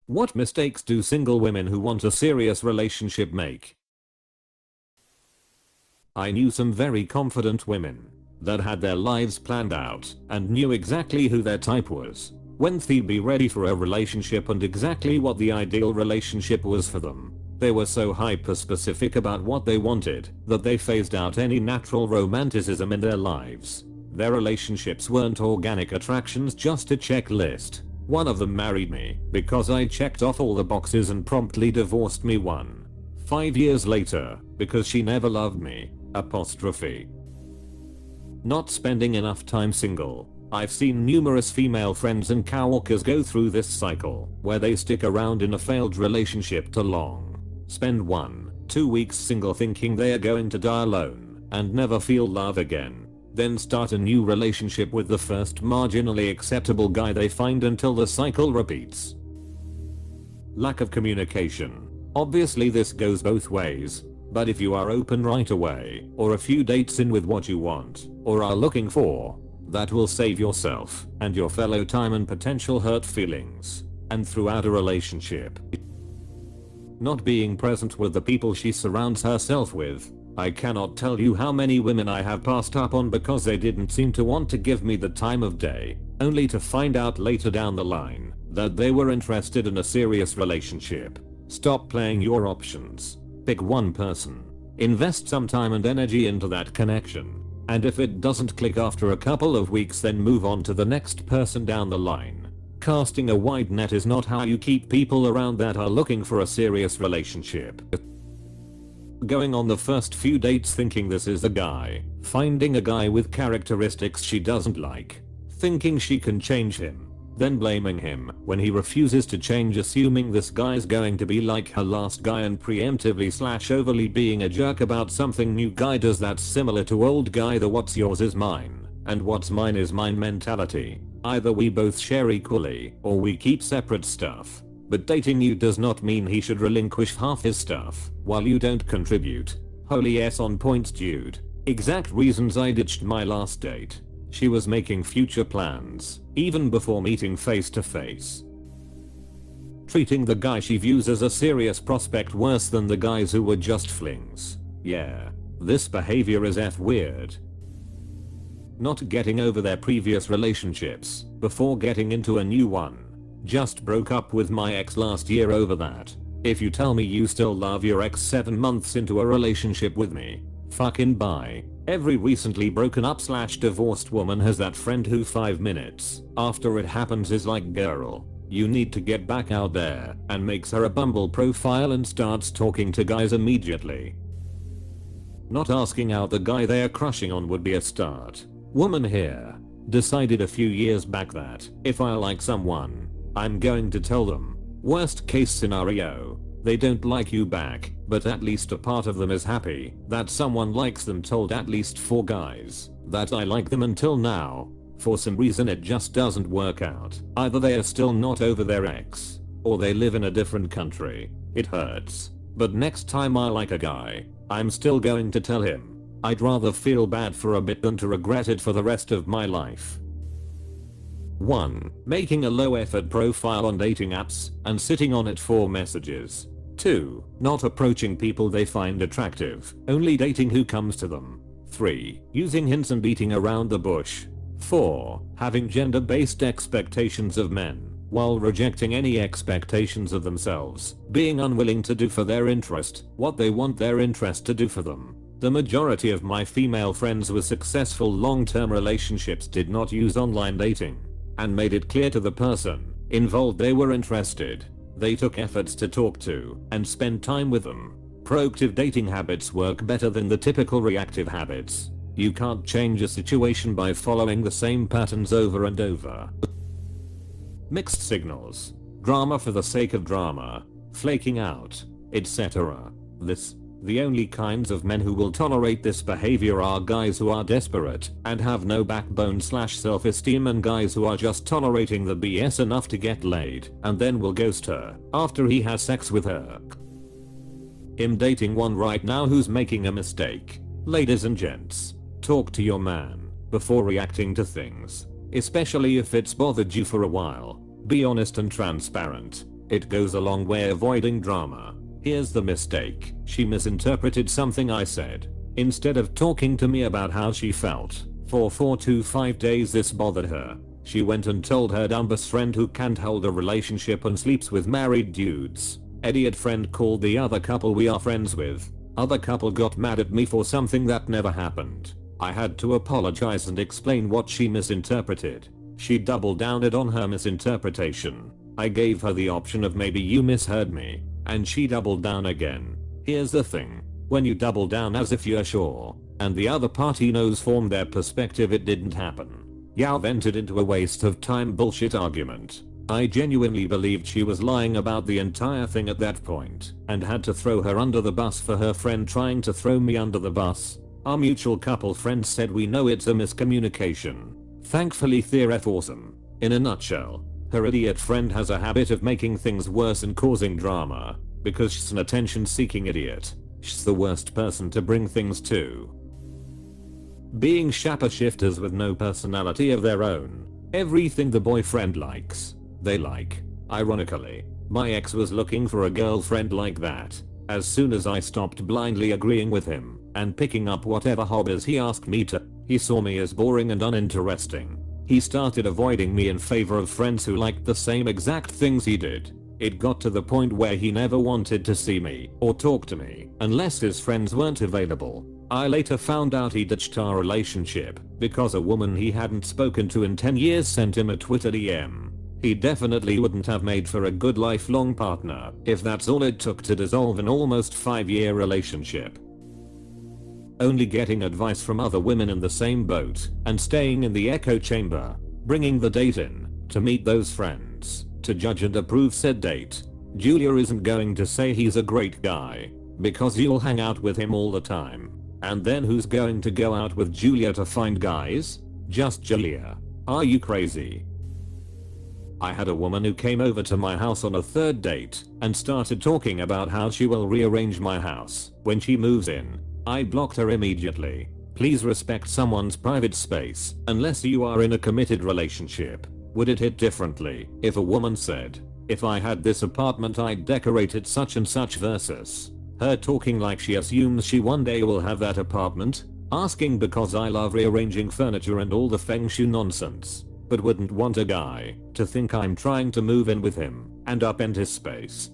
What mistakes do single women who want a serious relationship make? I knew some very confident women that had their lives planned out and knew exactly who their type was, when they'd be ready for a relationship and exactly what the ideal relationship was for them. They were so hyper specific about what they wanted that they phased out any natural romanticism in their lives. Their relationships weren't organic attractions, just a checklist. One of them married me because I checked off all the boxes and promptly divorced me 5 years later because she never loved me. Not spending enough time single. I've seen numerous female friends and coworkers go through this cycle where they stick around in a failed relationship too long, spend 1-2 weeks single thinking they are going to die alone and never feel love again, then start a new relationship with the first marginally acceptable guy they find until the cycle repeats. Lack of communication. Obviously this goes both ways, but if you are open right away, or a few dates in with what you want, or are looking for, that will save yourself and your fellow time and potential hurt feelings. And throughout a relationship, not being present with the people she surrounds herself with. I cannot tell you how many women I have passed up on because they didn't seem to want to give me the time of day, only to find out later down the line that they were interested in a serious relationship. Stop playing your options. Pick one person. Invest some time and energy into that connection. And if it doesn't click after a couple of weeks, then move on to the next person down the line. Casting a wide net is not how you keep people around that are looking for a serious relationship. Going on the first few dates thinking this is the guy, finding a guy with characteristics she doesn't like, thinking she can change him, then blaming him when he refuses to change, assuming this guy's going to be like her last guy and preemptively / overly being a jerk about something new guy does that's similar to old guy the what's yours is mine and what's mine is mine mentality. Either we both share equally or we keep separate stuff. But dating you does not mean he should relinquish half his stuff while you don't contribute. Holy s on point dude. Exact reasons I ditched my last date. She was making future plans, even before meeting face to face. Treating the guy she views as a serious prospect worse than the guys who were just flings. Yeah, this behavior is weird. Not getting over their previous relationships before getting into a new one. Just broke up with my ex last year over that. If you tell me you still love your ex 7 months into a relationship with me, fucking bye. Every recently broken up / divorced woman has that friend who 5 minutes after it happens is like, girl, you need to get back out there, and makes her a Bumble profile and starts talking to guys immediately. Not asking out the guy they are crushing on would be a start. Woman here decided a few years back that if I like someone, I'm going to tell them. Worst case scenario, they don't like you back, but at least a part of them is happy that someone likes them. Told at least 4 guys that I like them until now. For some reason it just doesn't work out. Either they are still not over their ex, or they live in a different country. It hurts. But next time I like a guy, I'm still going to tell him. I'd rather feel bad for a bit than to regret it for the rest of my life. 1. Making a low effort profile on dating apps and sitting on it for messages. 2. Not approaching people they find attractive, only dating who comes to them. 3. Using hints and beating around the bush. 4. Having gender-based expectations of men while rejecting any expectations of themselves, being unwilling to do for their interest what they want their interest to do for them. The majority of my female friends with successful long-term relationships did not use online dating and made it clear to the person involved they were interested. They took efforts to talk to and spend time with them. Proactive dating habits work better than the typical reactive habits. You can't change a situation by following the same patterns over and over. Mixed signals. Drama for the sake of drama. Flaking out, etc. The only kinds of men who will tolerate this behavior are guys who are desperate and have no backbone / self-esteem, and guys who are just tolerating the BS enough to get laid and then will ghost her after he has sex with her. I'm dating one right now who's making a mistake. Ladies and gents, talk to your man before reacting to things, especially if it's bothered you for a while. Be honest and transparent. It goes a long way avoiding drama. Here's the mistake. She misinterpreted something I said. Instead of talking to me about how she felt, for 4 to 5 days this bothered her. She went and told her dumb best friend who can't hold a relationship and sleeps with married dudes. Idiot friend called the other couple we are friends with. Other couple got mad at me for something that never happened. I had to apologize and explain what she misinterpreted. She doubled down on her misinterpretation. I gave her the option of maybe you misheard me, and she doubled down again. Here's the thing. When you double down as if you're sure, and the other party knows from their perspective it didn't happen, you vented into a waste of time bullshit argument. I genuinely believed she was lying about the entire thing at that point, and had to throw her under the bus for her friend trying to throw me under the bus. Our mutual couple friend said we know it's a miscommunication. Thankfully they're awesome. In a nutshell, her idiot friend has a habit of making things worse and causing drama, because she's an attention seeking idiot. She's the worst person to bring things to. Being shapper shifters with no personality of their own. Everything the boyfriend likes, they like. Ironically, my ex was looking for a girlfriend like that. As soon as I stopped blindly agreeing with him and picking up whatever hobbies he asked me to, he saw me as boring and uninteresting. He started avoiding me in favor of friends who liked the same exact things he did. It got to the point where he never wanted to see me or talk to me unless his friends weren't available. I later found out he ditched our relationship because a woman he hadn't spoken to in 10 years sent him a Twitter DM. He definitely wouldn't have made for a good lifelong partner if that's all it took to dissolve an almost 5-year relationship. Only getting advice from other women in the same boat and staying in the echo chamber, bringing the date in to meet those friends to judge and approve said date. Julia isn't going to say he's a great guy because you'll hang out with him all the time. And then who's going to go out with Julia to find guys? Just Julia. Are you crazy? I had a woman who came over to my house on a third date and started talking about how she will rearrange my house when she moves in. I blocked her immediately. Please respect someone's private space unless you are in a committed relationship. Would it hit differently if a woman said, if I had this apartment I'd decorate it such and such versus her talking like she assumes she one day will have that apartment? Asking because I love rearranging furniture and all the feng shui nonsense, but wouldn't want a guy to think I'm trying to move in with him and upend his space.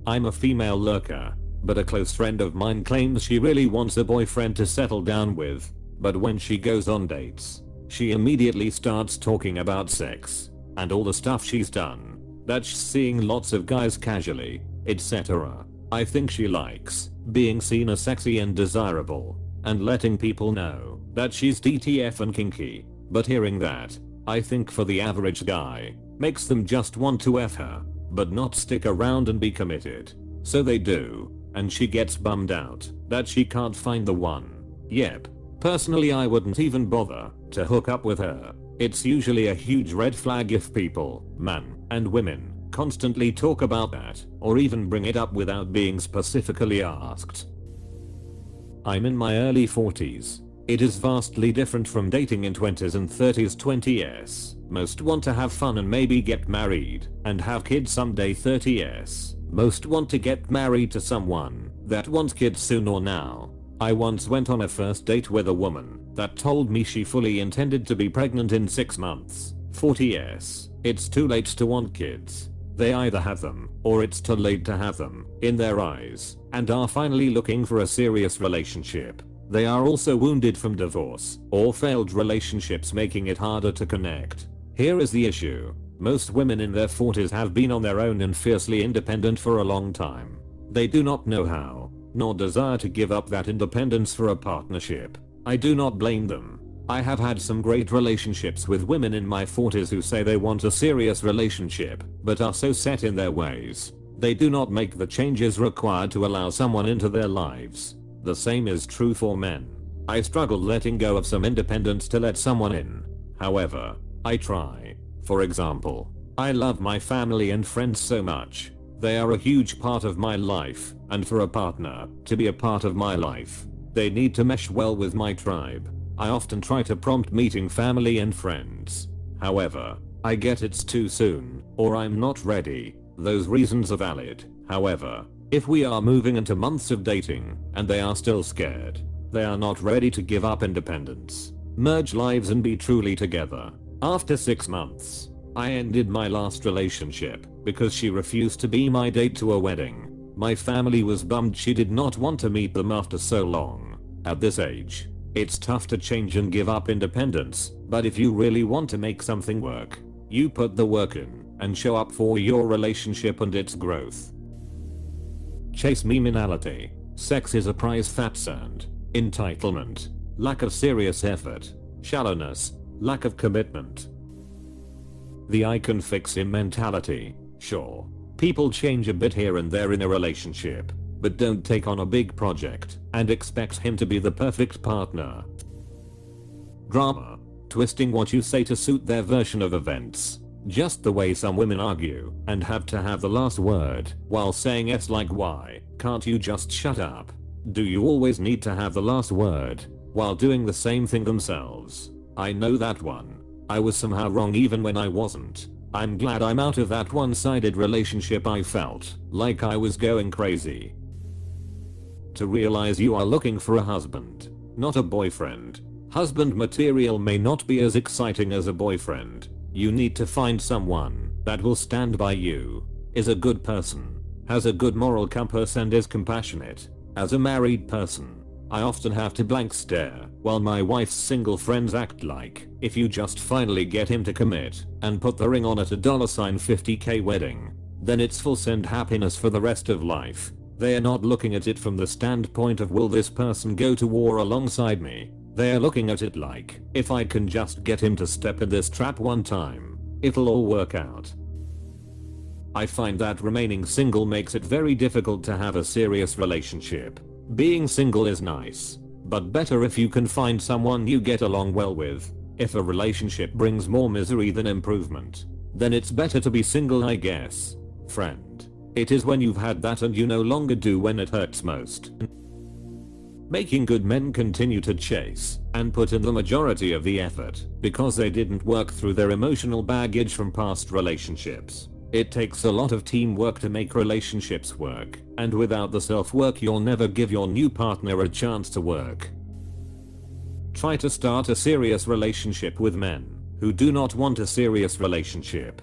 I'm a female lurker, but a close friend of mine claims she really wants a boyfriend to settle down with, but when she goes on dates, she immediately starts talking about sex and all the stuff she's done, that she's seeing lots of guys casually, etc. I think she likes being seen as sexy and desirable and letting people know that she's DTF and kinky, but hearing that, I think for the average guy, makes them just want to F her, but not stick around and be committed. So they do, and she gets bummed out that she can't find the one. Yep. Personally I wouldn't even bother to hook up with her. It's usually a huge red flag if people, men and women, constantly talk about that or even bring it up without being specifically asked. I'm in my early 40s. It is vastly different from dating in 20s and 30s 20s. Most want to have fun and maybe get married and have kids someday 30s. Most want to get married to someone that wants kids soon or now. I once went on a first date with a woman that told me she fully intended to be pregnant in 6 months. 40s. It's too late to want kids. They either have them or it's too late to have them in their eyes and are finally looking for a serious relationship. They are also wounded from divorce or failed relationships, making it harder to connect. Here is the issue. Most women in their 40s have been on their own and fiercely independent for a long time. They do not know how, nor desire to give up that independence for a partnership. I do not blame them. I have had some great relationships with women in my 40s who say they want a serious relationship, but are so set in their ways. They do not make the changes required to allow someone into their lives. The same is true for men. I struggle letting go of some independence to let someone in. However, I try. For example, I love my family and friends so much. They are a huge part of my life, and for a partner to be a part of my life, they need to mesh well with my tribe. I often try to prompt meeting family and friends. However, I get it's too soon, or I'm not ready. Those reasons are valid. However, if we are moving into months of dating and they are still scared, they are not ready to give up independence, merge lives and be truly together. After 6 months, I ended my last relationship because she refused to be my date to a wedding. My family was bummed she did not want to meet them after so long. At this age, it's tough to change and give up independence, but if you really want to make something work, you put the work in and show up for your relationship and its growth. Chase meminality. Sex is a prize, fats and entitlement, lack of serious effort, shallowness, lack of commitment. The I can fix him mentality. Sure, people change a bit here and there in a relationship, but don't take on a big project and expect him to be the perfect partner. Drama. Twisting what you say to suit their version of events. Just the way some women argue and have to have the last word while saying yes, like why can't you just shut up? Do you always need to have the last word while doing the same thing themselves? I know that one. I was somehow wrong even when I wasn't. I'm glad I'm out of that one-sided relationship. I felt like I was going crazy. To realize you are looking for a husband, not a boyfriend. Husband material may not be as exciting as a boyfriend. You need to find someone that will stand by you, is a good person, has a good moral compass and is compassionate. As a married person, I often have to blank stare while my wife's single friends act like if you just finally get him to commit and put the ring on at a $50K wedding, then it's full send happiness for the rest of life. They are not looking at it from the standpoint of will this person go to war alongside me. They are looking at it like, if I can just get him to step in this trap one time, it'll all work out. I find that remaining single makes it very difficult to have a serious relationship. Being single is nice, but better if you can find someone you get along well with. If a relationship brings more misery than improvement, then it's better to be single, I guess. Friend. It is when you've had that and you no longer do when it hurts most. Making good men continue to chase and put in the majority of the effort because they didn't work through their emotional baggage from past relationships. It takes a lot of teamwork to make relationships work, and without the self-work you'll never give your new partner a chance to work. Try to start a serious relationship with men who do not want a serious relationship.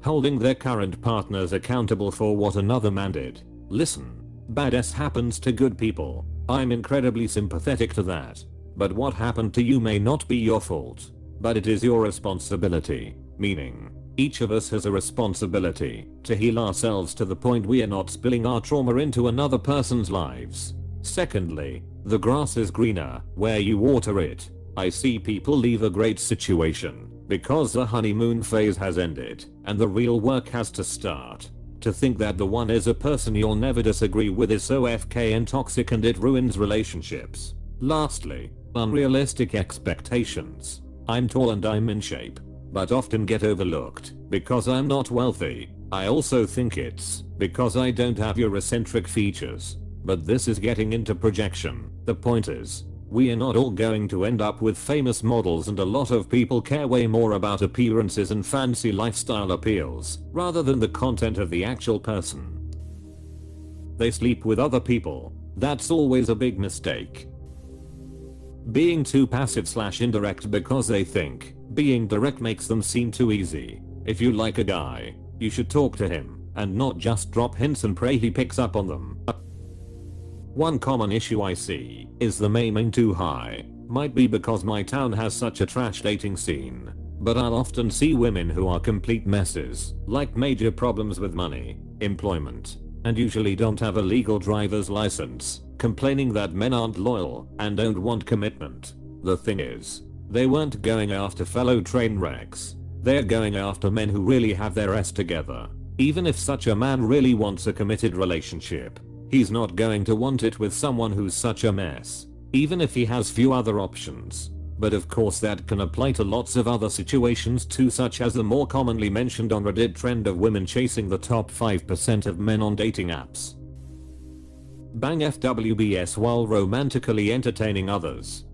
Holding their current partners accountable for what another man did. Listen. Badass happens to good people. I'm incredibly sympathetic to that. But what happened to you may not be your fault, but it is your responsibility. Meaning, each of us has a responsibility to heal ourselves to the point we are not spilling our trauma into another person's lives. Secondly, the grass is greener where you water it. I see people leave a great situation because the honeymoon phase has ended and the real work has to start. To think that the one is a person you'll never disagree with is so FK and toxic, and it ruins relationships. Lastly, unrealistic expectations. I'm tall and I'm in shape, but often get overlooked because I'm not wealthy. I also think it's because I don't have Eurocentric features, but this is getting into projection. The point is, we are not all going to end up with famous models, and a lot of people care way more about appearances and fancy lifestyle appeals rather than the content of the actual person. They sleep with other people. That's always a big mistake. Being too passive/indirect because they think being direct makes them seem too easy. If you like a guy, you should talk to him and not just drop hints and pray he picks up on them. One common issue I see is the aiming too high. Might be because my town has such a trash dating scene, but I'll often see women who are complete messes, like major problems with money, employment, and usually don't have a legal driver's license, complaining that men aren't loyal and don't want commitment. The thing is, they weren't going after fellow train wrecks. They're going after men who really have their S together. Even if such a man really wants a committed relationship, he's not going to want it with someone who's such a mess, even if he has few other options. But of course that can apply to lots of other situations too, such as the more commonly mentioned on Reddit trend of women chasing the top 5% of men on dating apps. Bang FWBS while romantically entertaining others.